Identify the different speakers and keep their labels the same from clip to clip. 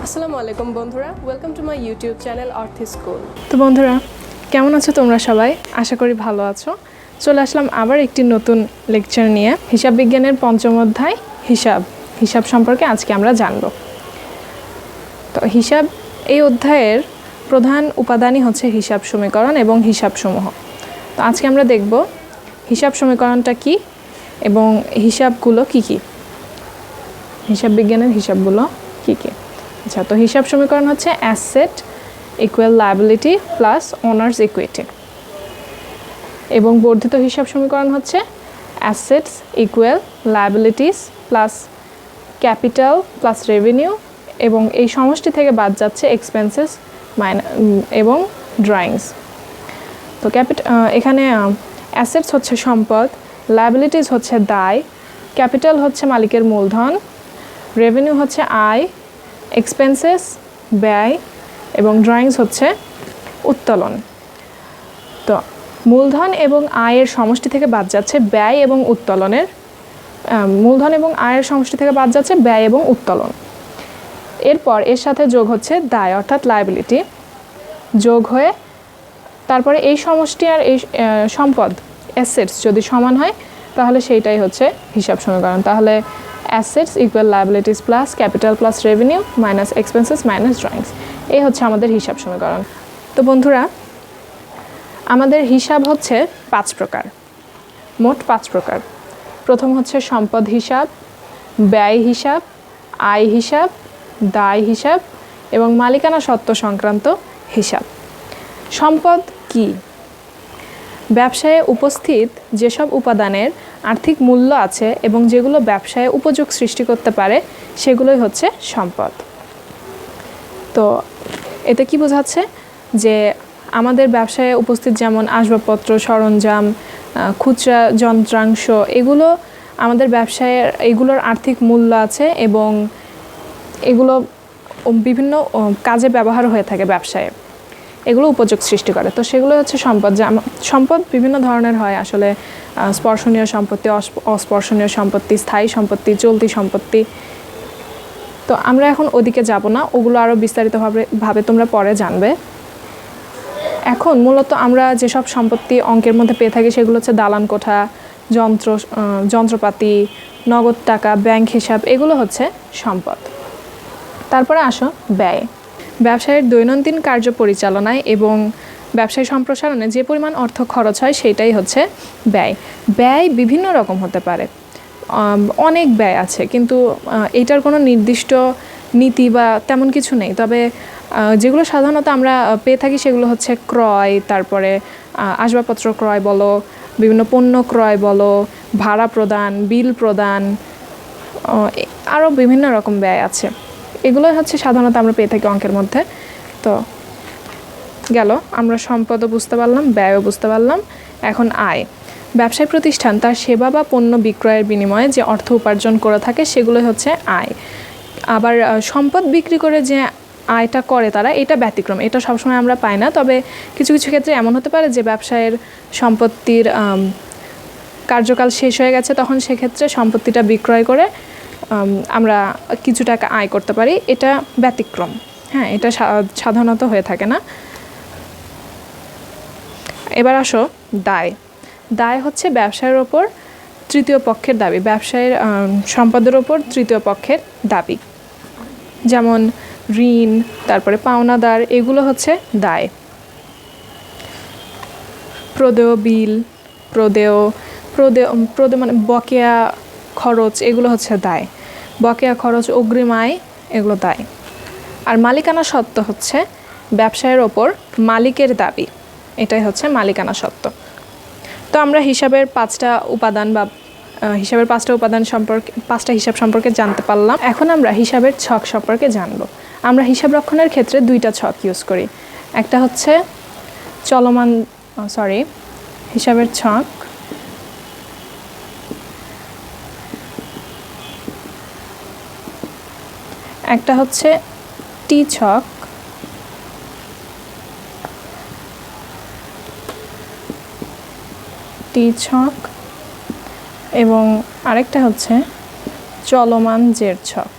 Speaker 1: আসসালামু আলাইকুম বন্ধুরা, welcome to my YouTube channel worthy school.
Speaker 2: তো বন্ধুরা, কেমন আছো তোমরা সবাই? আশা করি ভালো আছো। চলে আসলাম আবার একটি নতুন লেকচার নিয়ে। হিসাব বিজ্ঞানের পঞ্চম অধ্যায় হিসাব সম্পর্কে আজকে আমরা জানব। তো হিসাব এই অধ্যায়ের প্রধান উপাদানই হচ্ছে হিসাব সমীকরণ এবং হিসাবসমূহ। তো আজকে আমরা দেখব হিসাব সমীকরণটা কি এবং হিসাবগুলো কি কি, হিসাব বিজ্ঞানের হিসাবগুলো কি কি। আচ্ছা, তো হিসাব সমীকরণ হচ্ছে asset equal liability plus owners equity, এবং বর্ধিত হিসাব সমীকরণ হচ্ছে assets equal liabilities plus capital plus revenue, এবং এই সমষ্টি থেকে বাদ যাচ্ছে এক্সপেন্সেস এবং ড্রয়িংস। তো এখানে অ্যাসেটস হচ্ছে সম্পদ, লায়াবিলিটিস হচ্ছে দায়, ক্যাপিটাল হচ্ছে মালিকের মূলধন, রেভিনিউ হচ্ছে আয়, এক্সপেন্সেস ব্যয়, এবং ড্রয়িংস হচ্ছে উত্তোলন। তো মূলধন এবং আয়ের সমষ্টি থেকে বাদ যাচ্ছে ব্যয় এবং উত্তোলনের, মূলধন এবং আয়ের সমষ্টি থেকে বাদ যাচ্ছে ব্যয় এবং উত্তোলন। এরপর এর সাথে যোগ হচ্ছে দায় অর্থাৎ লায়াবিলিটি, যোগ হয়ে তারপরে এই সমষ্টি আর এই সম্পদ অ্যাসেটস যদি সমান হয় তাহলে সেইটাই হচ্ছে হিসাব সমীকরণ। তাহলে assets equal liabilities plus capital plus revenue minus expenses minus drawings, এই হচ্ছে আমাদের হিসাব সমীকরণ। তো বন্ধুরা, আমাদের হিসাব হচ্ছে 5 প্রকার, মোট 5 প্রকার। প্রথম হচ্ছে সম্পদ হিসাব, ব্যয় হিসাব, আয় হিসাব, দায় হিসাব এবং মালিকানা সত্ত্ব সংক্রান্ত হিসাব। সম্পদ কি? ব্যবসায়ে উপস্থিত যেসব উপাদানের আর্থিক মূল্য আছে এবং যেগুলো ব্যবসায়ে উপযোগ সৃষ্টি করতে পারে সেগুলোই হচ্ছে সম্পদ। তো এতে কি বোঝাচ্ছে যে আমাদের ব্যবসায়ে উপস্থিত যেমন আসবাবপত্র, সরঞ্জাম, খুচরা যন্ত্রাংশ, এগুলো আমাদের ব্যবসায়ে এগুলোর আর্থিক মূল্য আছে এবং এগুলো বিভিন্ন কাজে ব্যবহার হয়ে থাকে ব্যবসায়ে, এগুলো উপযোগ সৃষ্টি করে। তো সেগুলো হচ্ছে সম্পদ। সম্পদ বিভিন্ন ধরনের হয় আসলে, স্পর্শনীয় সম্পত্তি, অস্পর্শনীয় সম্পত্তি, স্থায়ী সম্পত্তি, চলতি সম্পত্তি। তো আমরা এখন ওদিকে যাব না, ওগুলো আরও বিস্তারিতভাবে তোমরা পরে জানবে। এখন মূলত আমরা যেসব সম্পত্তি অঙ্কের মধ্যে পেয়ে থাকি সেগুলো হচ্ছে দালান কোঠা, যন্ত্রপাতি, নগদ টাকা, ব্যাংক হিসাব, এগুলো হচ্ছে সম্পদ। তারপরে আসো ব্যয়। ব্যবসায়ের দৈনন্দিন কার্য পরিচালনায় এবং ব্যবসায় সম্প্রসারণে যে পরিমাণ অর্থ খরচ হয় সেটাই হচ্ছে ব্যয়। ব্যয় বিভিন্ন রকম হতে পারে, অনেক ব্যয় আছে, কিন্তু এইটার কোনো নির্দিষ্ট নীতি বা তেমন কিছু নেই। তবে যেগুলো সাধারণত আমরা পেয়ে থাকি সেগুলো হচ্ছে ক্রয়, তারপরে আসবাবপত্র ক্রয় বলো, বিভিন্ন পণ্য ক্রয় বলো, ভাড়া প্রদান, বিল প্রদান, আরও বিভিন্ন রকম ব্যয় আছে। এগুলো হচ্ছে সাধারণত আমরা পেয়ে থাকি অঙ্কের মধ্যে। তো গেল, আমরা সম্পদও বুঝতে পারলাম, ব্যয়ও বুঝতে পারলাম। এখন আয়। ব্যবসায়ী প্রতিষ্ঠান তার সেবা বা পণ্য বিক্রয়ের বিনিময়ে যে অর্থ উপার্জন করে থাকে সেগুলো হচ্ছে আয়। আবার সম্পদ বিক্রি করে যে আয়টা করে তারা, এটা ব্যতিক্রম, এটা সবসময় আমরা পাই না। তবে কিছু কিছু ক্ষেত্রে এমন হতে পারে যে ব্যবসায়ের সম্পত্তির কার্যকাল শেষ হয়ে গেছে, তখন সেক্ষেত্রে সম্পত্তিটা বিক্রয় করে আমরা কিছু টাকা আয় করতে পারি, এটা ব্যতিক্রম। হ্যাঁ, এটা সাধারণত হয়ে থাকে না। এবার আসো দায়। দায় হচ্ছে ব্যবসায়ের ওপর তৃতীয় পক্ষের দাবি, ব্যবসায়ের সম্পদের ওপর তৃতীয় পক্ষের দাবি, যেমন ঋণ, তারপরে পাওনাদার, এগুলো হচ্ছে দায়। প্রদেয় বিল, প্রদেয় মানে বকেয়া খরচ, এগুলো হচ্ছে দায়। বকেয়া খরচ, অগ্রিম আয়, এগুলো দায়। আর মালিকানা সত্ত্ব হচ্ছে ব্যবসায়ের ওপর মালিকের দাবি, এটাই হচ্ছে মালিকানা সত্ত্ব। তো আমরা হিসাবের 5টা উপাদান সম্পর্কে, 5টা হিসাব সম্পর্কে জানতে পারলাম। এখন আমরা হিসাবের ছক সম্পর্কে জানব। আমরা হিসাব রক্ষণের ক্ষেত্রে 2টা ছক ইউজ করি। একটা হচ্ছে হিসাবের ছক, একটা হচ্ছে টি ছক, এবং আরেকটা হচ্ছে চলমান জের ছক।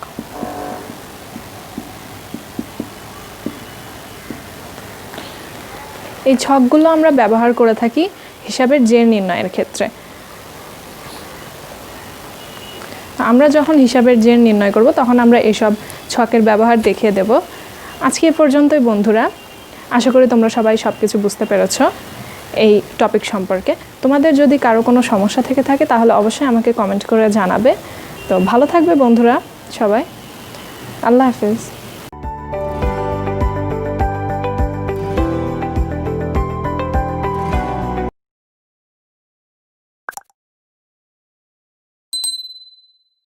Speaker 2: এই ছকগুলো আমরা ব্যবহার করে থাকি হিসাবের জের নির্ণয়ের ক্ষেত্রে। আমরা যখন হিসাবের জের নির্ণয় করব তখন আমরা এসব ছকের ব্যবহার দেখিয়ে দেব। আজকে এ পর্যন্তই বন্ধুরা, আশা করি তোমরা সবাই সব কিছু বুঝতে পেরেছ এই টপিক সম্পর্কে। তোমাদের যদি কারো কোনো সমস্যা থেকে থাকে তাহলে অবশ্যই আমাকে কমেন্ট করে জানাবে। তো ভালো থাকবে বন্ধুরা সবাই, আল্লাহ হাফেজ।